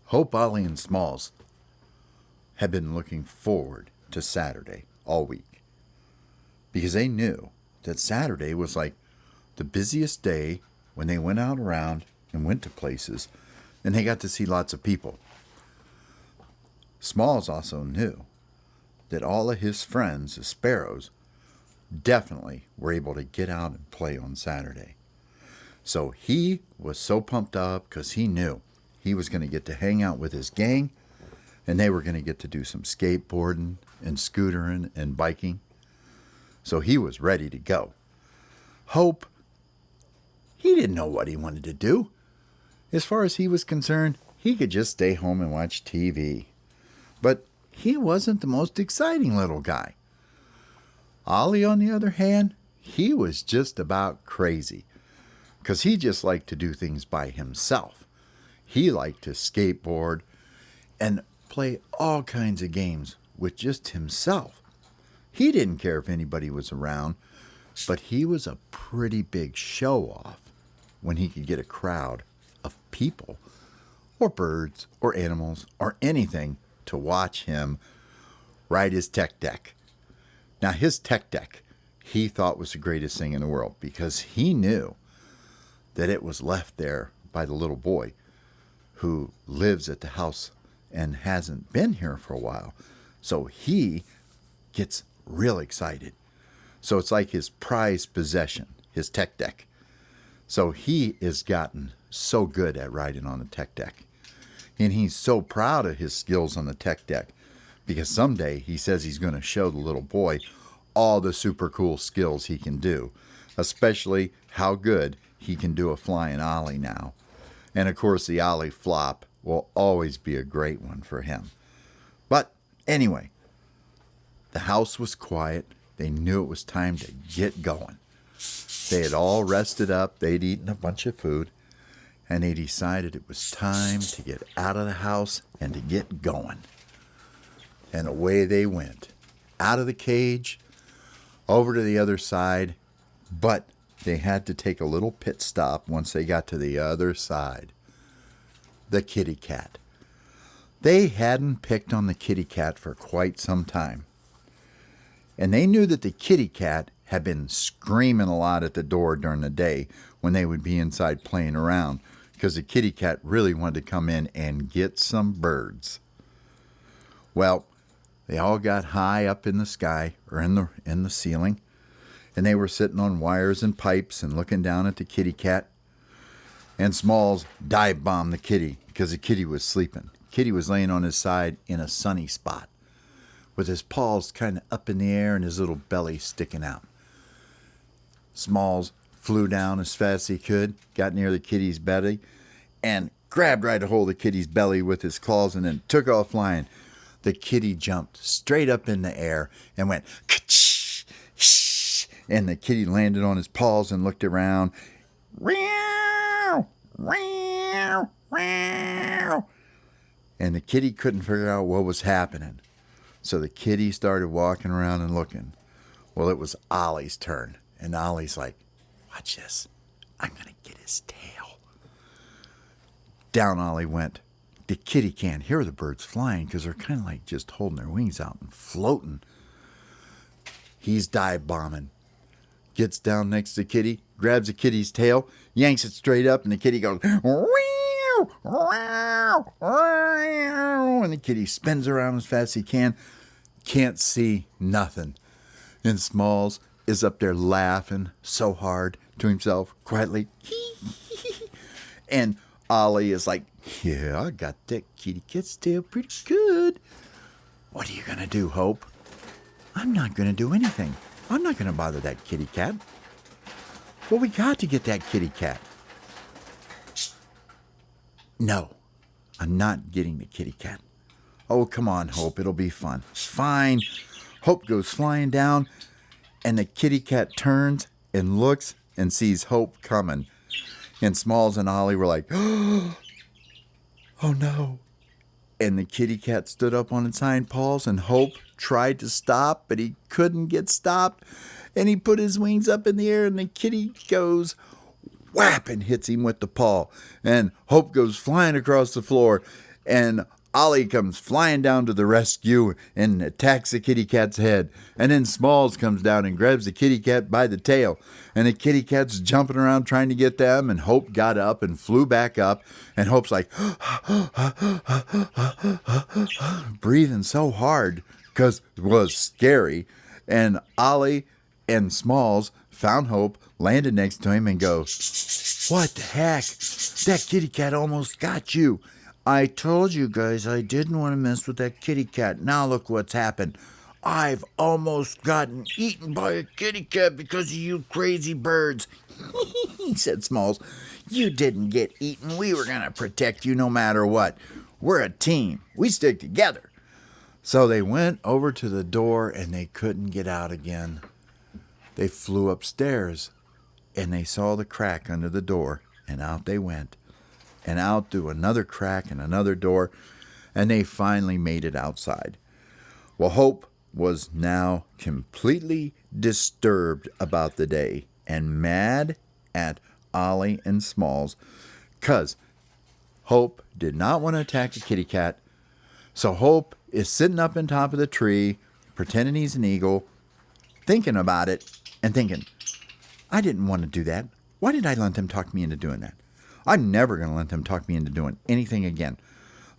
Hope, Ollie, and Smalls had been looking forward to Saturday all week because they knew that Saturday was like the busiest day when they went out around and went to places and they got to see lots of people. Smalls also knew that all of his friends, the Sparrows, definitely were able to get out and play on Saturday. So he was so pumped up because he knew he was going to get to hang out with his gang and they were going to get to do some skateboarding and scootering and biking. So he was ready to go. Hope, he didn't know what he wanted to do. As far as he was concerned, he could just stay home and watch TV. But he wasn't the most exciting little guy. Ollie, on the other hand, he was just about crazy because he just liked to do things by himself. He liked to skateboard and play all kinds of games with just himself. He didn't care if anybody was around, but he was a pretty big show-off when he could get a crowd of people or birds or animals or anything to watch him ride his tech deck. Now, his tech deck he thought was the greatest thing in the world because he knew that it was left there by the little boy who lives at the house and hasn't been here for a while. So he gets real excited. So it's like his prized possession, his tech deck. So he has gotten so good at riding on the tech deck. And he's so proud of his skills on the tech deck because someday he says he's going to show the little boy all the super cool skills he can do, especially how good he can do a flying ollie now. And of course, the ollie flop will always be a great one for him. But anyway, the house was quiet. They knew it was time to get going. They had all rested up. They'd eaten a bunch of food. And they decided it was time to get out of the house and to get going. And away they went. Out of the cage, over to the other side. But they had to take a little pit stop once they got to the other side. The kitty cat. They hadn't picked on the kitty cat for quite some time. And they knew that the kitty cat had been screaming a lot at the door during the day when they would be inside playing around because the kitty cat really wanted to come in and get some birds. Well, they all got high up in the sky or in the ceiling, and they were sitting on wires and pipes and looking down at the kitty cat. And Smalls dive-bombed the kitty because the kitty was sleeping. Kitty was laying on his side in a sunny spot with his paws kind of up in the air and his little belly sticking out. Smalls flew down as fast as he could, got near the kitty's belly, and grabbed right a hold of the kitty's belly with his claws and then took off flying. The kitty jumped straight up in the air and went, ka-ch, shh, and the kitty landed on his paws and looked around. Meow, meow, meow. And the kitty couldn't figure out what was happening. So the kitty started walking around and looking. Well, it was Ollie's turn. And Ollie's like, watch this. I'm going to get his tail. Down Ollie went. The kitty can't hear the birds flying because they're kind of like just holding their wings out and floating. He's dive bombing. Gets down next to the kitty, grabs the kitty's tail, yanks it straight up, and the kitty goes, meow, meow, meow, and the kitty spins around as fast as he can. Can't see nothing. And Smalls is up there laughing so hard to himself, quietly. And Ollie is like, yeah, I got that kitty cat's tail pretty good. What are you going to do, Hope? I'm not going to do anything. I'm not going to bother that kitty cat. Well, we got to get that kitty cat. No, I'm not getting the kitty cat. Oh, come on, Hope. It'll be fun. Fine. Hope goes flying down, and the kitty cat turns and looks and sees Hope coming. And Smalls and Ollie were like, oh no. And the kitty cat stood up on its hind paws, and Hope tried to stop, but he couldn't get stopped. And he put his wings up in the air, and the kitty goes whap and hits him with the paw. And Hope goes flying across the floor. And Ollie comes flying down to the rescue and attacks the kitty cat's head. And then Smalls comes down and grabs the kitty cat by the tail. And the kitty cat's jumping around trying to get them. And Hope got up and flew back up. And Hope's like, breathing so hard because it was scary. And Ollie and Smalls found Hope, landed next to him, and go, "What the heck? That kitty cat almost got you. I told you guys I didn't want to mess with that kitty cat. Now look what's happened. I've almost gotten eaten by a kitty cat because of you crazy birds." said Smalls. "You didn't get eaten. We were going to protect you no matter what. We're a team. We stick together." So they went over to the door and they couldn't get out again. They flew upstairs and they saw the crack under the door, and out they went. And out through another crack and another door, and they finally made it outside. Well, Hope was now completely disturbed about the day and mad at Ollie and Smalls, 'cause Hope did not want to attack a kitty cat. So Hope is sitting up on top of the tree, pretending he's an eagle, thinking about it and thinking, I didn't want to do that. Why did I let them talk me into doing that? I'm never going to let them talk me into doing anything again.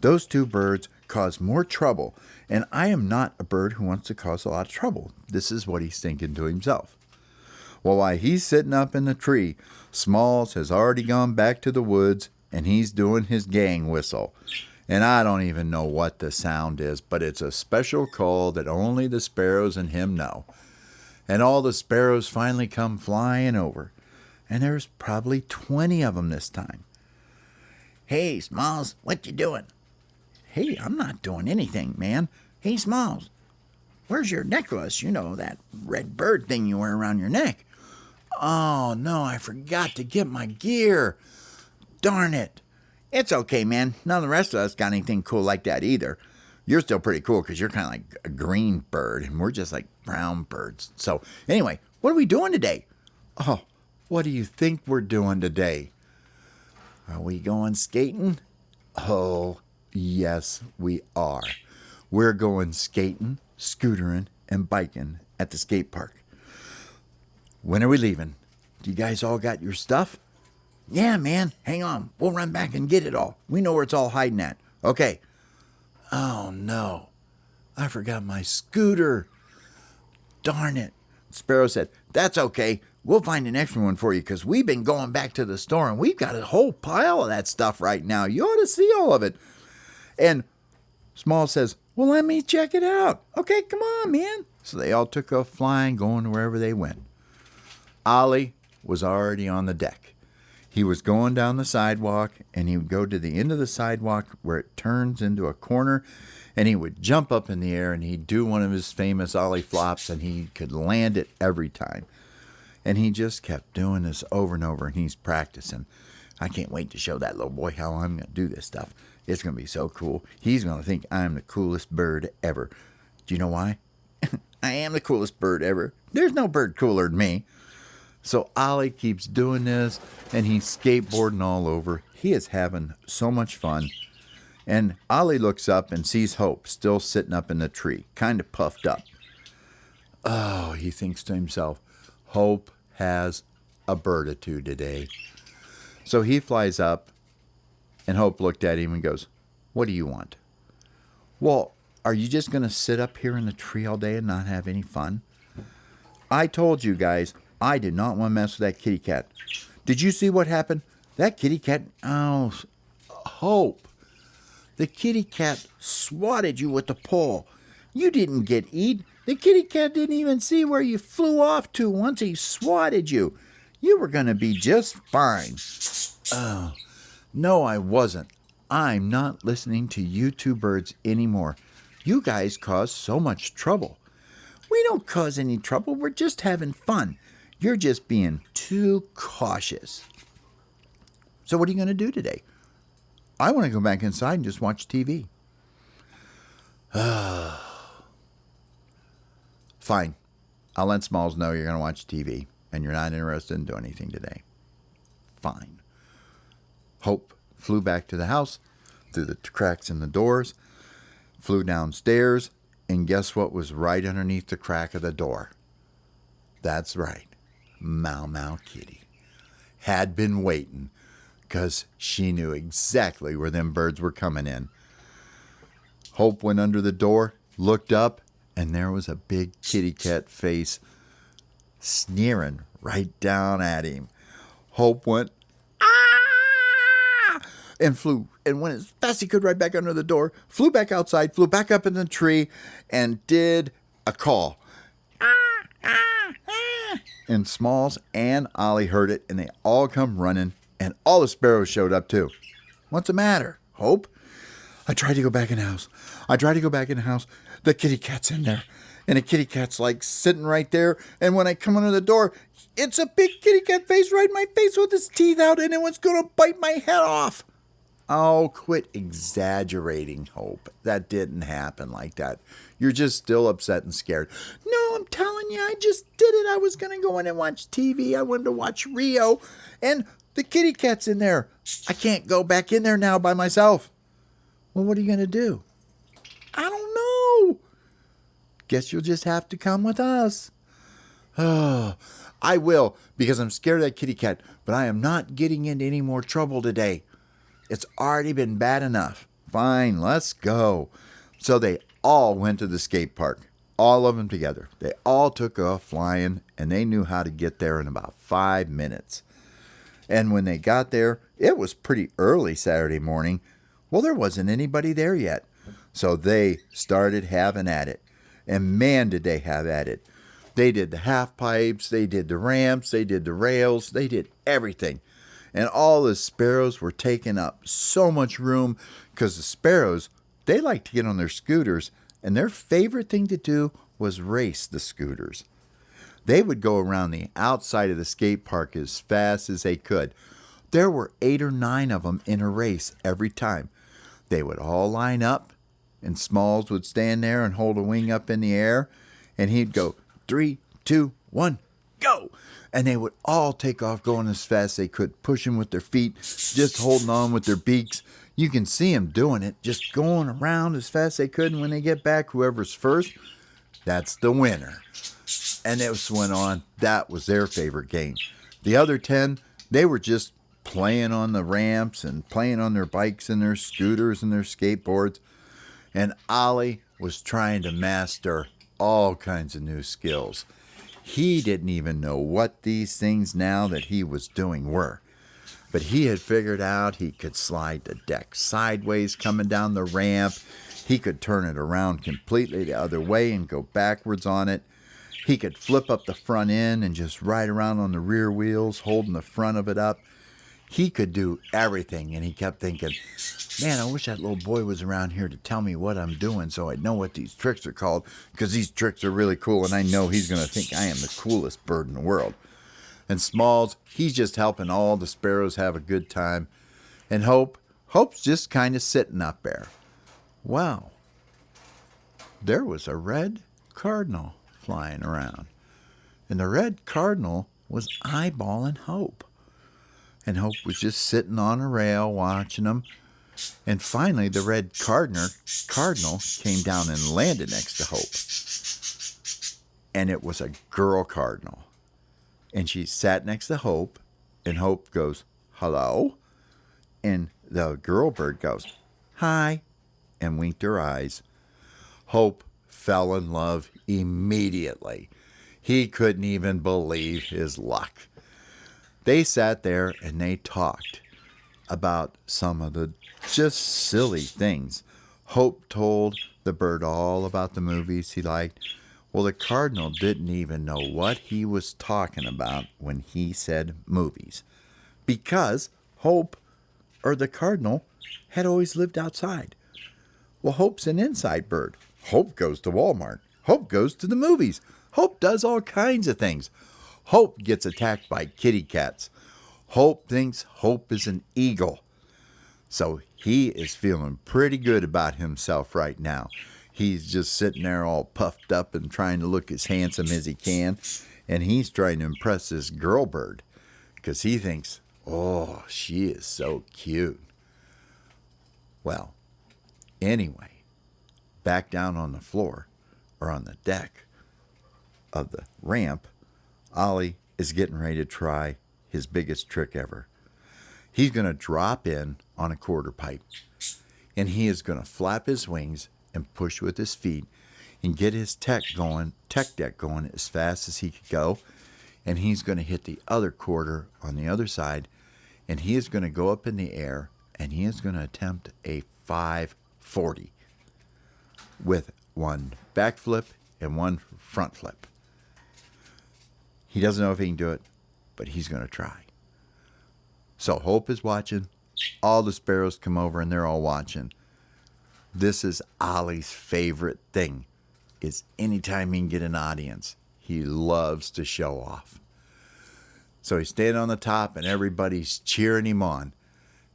Those two birds cause more trouble, and I am not a bird who wants to cause a lot of trouble. This is what he's thinking to himself. Well, while he's sitting up in the tree, Smalls has already gone back to the woods, and he's doing his gang whistle. And I don't even know what the sound is, but it's a special call that only the sparrows and him know. And all the sparrows finally come flying over. And there's probably 20 of them this time. "Hey, Smalls, what you doing?" "Hey, I'm not doing anything, man." "Hey, Smalls, where's your necklace? You know, that red bird thing you wear around your neck." "Oh, no, I forgot to get my gear. Darn it." "It's okay, man. None of the rest of us got anything cool like that either. You're still pretty cool because you're kind of like a green bird, and we're just like brown birds. So anyway, what are we doing today?" "Oh, what do you think we're doing today?" "Are we going skating?" "Oh, yes, we are. We're going skating, scootering, and biking at the skate park." "When are we leaving? Do you guys all got your stuff?" "Yeah, man. Hang on. We'll run back and get it all. We know where it's all hiding at." "Okay." "Oh, no. I forgot my scooter. Darn it." Sparrow said, "That's okay. We'll find an extra one for you because we've been going back to the store and we've got a whole pile of that stuff right now. You ought to see all of it." And Small says, "Well, let me check it out." "Okay, come on, man." So they all took off flying, going wherever they went. Ollie was already on the deck. He was going down the sidewalk, and he would go to the end of the sidewalk where it turns into a corner, and he would jump up in the air, and he'd do one of his famous Ollie flops, and he could land it every time. And he just kept doing this over and over, and he's practicing. I can't wait to show that little boy how I'm going to do this stuff. It's going to be so cool. He's going to think I'm the coolest bird ever. Do you know why? I am the coolest bird ever. There's no bird cooler than me. So Ollie keeps doing this, and he's skateboarding all over. He is having so much fun. And Ollie looks up and sees Hope still sitting up in the tree, kind of puffed up. Oh, he thinks to himself, Hope has a birditude today. So he flies up, and Hope looked at him and goes, "What do you want?" "Well, are you just going to sit up here in the tree all day and not have any fun?" "I told you guys, I did not want to mess with that kitty cat. Did you see what happened? That kitty cat, oh, Hope, the kitty cat swatted you with the pole. You didn't get eaten. The kitty cat didn't even see where you flew off to once he swatted you. You were going to be just fine." "Oh, no, I wasn't. I'm not listening to you two birds anymore. You guys cause so much trouble." "We don't cause any trouble. We're just having fun. You're just being too cautious." "So what are you going to do today?" "I want to go back inside and just watch TV." "Fine. I'll let Smalls know you're going to watch TV and you're not interested in doing anything today." "Fine." Hope flew back to the house, through the cracks in the doors, flew downstairs, and guess what was right underneath the crack of the door? That's right. Mau Mau Kitty had been waiting because she knew exactly where them birds were coming in. Hope went under the door, looked up, and there was a big kitty cat face sneering right down at him. Hope went, ah! And flew, and went as fast as he could right back under the door, flew back outside, flew back up in the tree, and did a call. And Smalls and Ollie heard it, and they all come running, and all the sparrows showed up too. What's the matter, Hope? I tried to go back in the house. The kitty cat's in there. And the kitty cat's like sitting right there. And when I come under the door, it's a big kitty cat face right in my face with its teeth out, and it was going to bite my head off. Oh, quit exaggerating, Hope. That didn't happen like that. You're just still upset and scared. No, I'm telling you, I just did it. I was going to go in and watch TV. I wanted to watch Rio. And the kitty cat's in there. I can't go back in there now by myself. Well, what are you going to do? I don't know. Guess you'll just have to come with us. Oh, I will, because I'm scared of that kitty cat, but I am not getting into any more trouble today. It's already been bad enough. Fine, let's go. So they all went to the skate park, all of them together. They all took off flying, and they knew how to get there in about 5 minutes. And when they got there, it was pretty early Saturday morning. Well, there wasn't anybody there yet. So they started having at it. And man, did they have at it. They did the half pipes, they did the ramps, they did the rails, they did everything. And all the sparrows were taking up so much room because the sparrows, they like to get on their scooters, and their favorite thing to do was race the scooters. They would go around the outside of the skate park as fast as they could. There were 8 or 9 of them in a race every time. They would all line up, and Smalls would stand there and hold a wing up in the air, and he'd go 3, 2, 1, go! And they would all take off going as fast as they could, pushing with their feet, just holding on with their beaks. You can see them doing it, just going around as fast as they could, and when they get back, whoever's first, that's the winner. And this went on. That was their favorite game. The other 10, they were just playing on the ramps and playing on their bikes and their scooters and their skateboards. And Ollie was trying to master all kinds of new skills. He didn't even know what these things now that he was doing were. But he had figured out he could slide the deck sideways coming down the ramp. He could turn it around completely the other way and go backwards on it. He could flip up the front end and just ride around on the rear wheels, holding the front of it up. He could do everything, and he kept thinking, man, I wish that little boy was around here to tell me what I'm doing so I'd know what these tricks are called, because these tricks are really cool, and I know he's going to think I am the coolest bird in the world. And Smalls, he's just helping all the sparrows have a good time. And Hope's just kind of sitting up there. Wow, there was a red cardinal flying around. And the red cardinal was eyeballing Hope. And Hope was just sitting on a rail watching him. And finally, the red cardinal came down and landed next to Hope. And it was a girl cardinal. And she sat next to Hope, and Hope goes, hello? And the girl bird goes, hi, and winked her eyes. Hope fell in love immediately. He couldn't even believe his luck. They sat there and they talked about some of the just silly things. Hope told the bird all about the movies he liked. Well, the cardinal didn't even know what he was talking about when he said movies, because the cardinal had always lived outside. Well, Hope's an inside bird. Hope goes to Walmart. Hope goes to the movies. Hope does all kinds of things. Hope gets attacked by kitty cats. Hope thinks Hope is an eagle. So he is feeling pretty good about himself right now. He's just sitting there all puffed up and trying to look as handsome as he can. And he's trying to impress this girl bird because he thinks, oh, she is so cute. Well, anyway, back down on the floor or on the deck of the ramp, Ollie is getting ready to try his biggest trick ever. He's going to drop in on a quarter pipe, and he is going to flap his wings and push with his feet and get his tech deck going as fast as he could go. And he's going to hit the other quarter on the other side, and he is going to go up in the air, and he is going to attempt a 540 with one back flip and one front flip. He doesn't know if he can do it, but he's going to try. So Hope is watching. All the sparrows come over, and they're all watching. This is Ollie's favorite thing, is anytime he can get an audience. He loves to show off. So he's standing on the top, and everybody's cheering him on,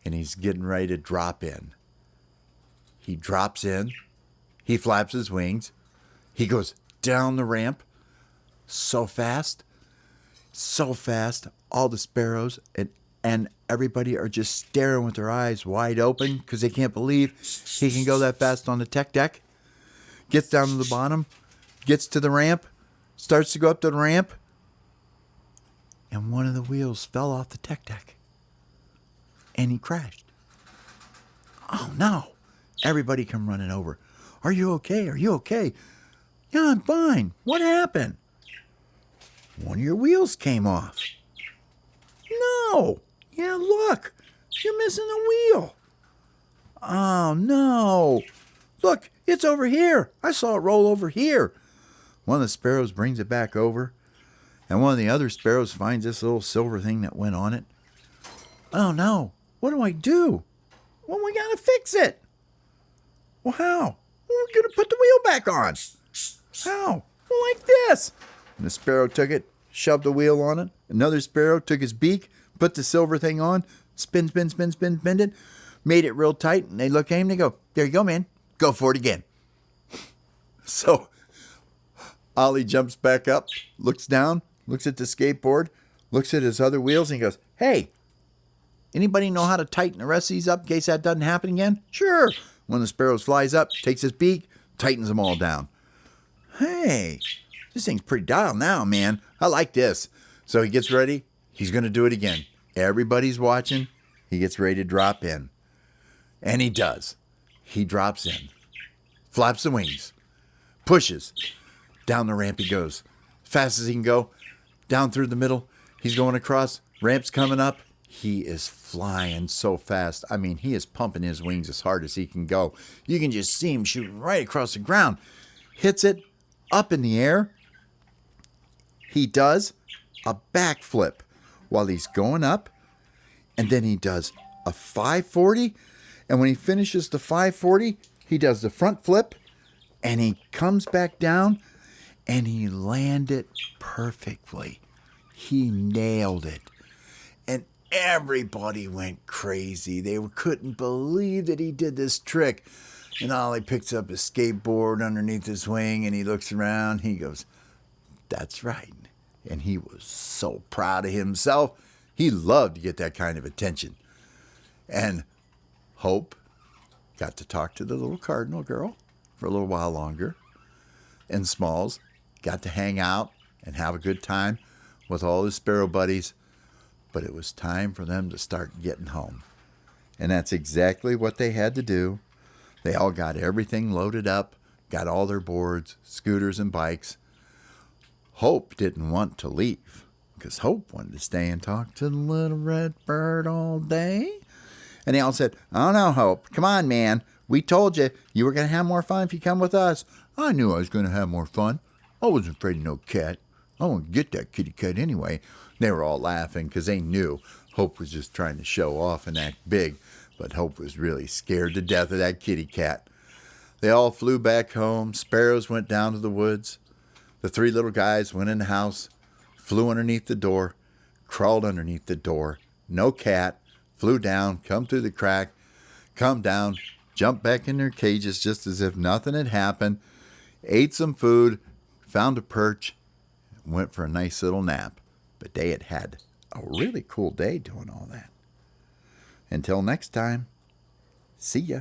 and he's getting ready to drop in. He drops in. He flaps his wings. He goes down the ramp so fast, all the sparrows and everybody are just staring with their eyes wide open because they can't believe he can go that fast on the tech deck. Gets down to the bottom, gets to the ramp, starts to go up to the ramp, and one of the wheels fell off the tech deck, and he crashed. Oh, no. Everybody come running over. Are you okay? Are you okay? Yeah, I'm fine. What happened? One of your wheels came off. No. Yeah, look. You're missing a wheel. Oh, no. Look, it's over here. I saw it roll over here. One of the sparrows brings it back over, and one of the other sparrows finds this little silver thing that went on it. Oh, no. What do I do? Well, we got to fix it. Well, how? Well, we're going to put the wheel back on. How? Well, like this. And the sparrow took it, shoved the wheel on it. Another sparrow took his beak, put the silver thing on, spin it, made it real tight, and they look at him and they go, there you go, man. Go for it again. So Ollie jumps back up, looks down, looks at the skateboard, looks at his other wheels, and he goes, hey, anybody know how to tighten the rest of these up in case that doesn't happen again? Sure. One of the sparrows flies up, takes his beak, tightens them all down. Hey, this thing's pretty dialed now, man. I like this. So he gets ready. He's going to do it again. Everybody's watching. He gets ready to drop in. And he does. He drops in, flaps the wings, pushes. Down the ramp he goes. Fast as he can go. Down through the middle. He's going across. Ramp's coming up. He is flying so fast. I mean, he is pumping his wings as hard as he can go. You can just see him shooting right across the ground. Hits it up in the air. He does a backflip while he's going up. And then he does a 540. And when he finishes the 540, he does the front flip. And he comes back down. And he landed perfectly. He nailed it. And everybody went crazy. They couldn't believe that he did this trick. And Ollie picks up his skateboard underneath his wing and he looks around. He goes, that's right. And he was so proud of himself. He loved to get that kind of attention. And Hope got to talk to the little cardinal girl for a little while longer. And Smalls got to hang out and have a good time with all his sparrow buddies. But it was time for them to start getting home. And that's exactly what they had to do. They all got everything loaded up, got all their boards, scooters, and bikes. Hope didn't want to leave because Hope wanted to stay and talk to the little red bird all day. And they all said, oh no, Hope, come on, man. We told you were going to have more fun if you come with us. I knew I was going to have more fun. I wasn't afraid of no cat. I won't get that kitty cat anyway. They were all laughing because they knew Hope was just trying to show off and act big. But Hope was really scared to death of that kitty cat. They all flew back home. Sparrows went down to the woods. The three little guys went in the house, flew underneath the door, crawled underneath the door. No cat. Flew down, come through the crack, come down, jumped back in their cages just as if nothing had happened, ate some food, found a perch, went for a nice little nap. But they had had a really cool day doing all that. Until next time, see ya.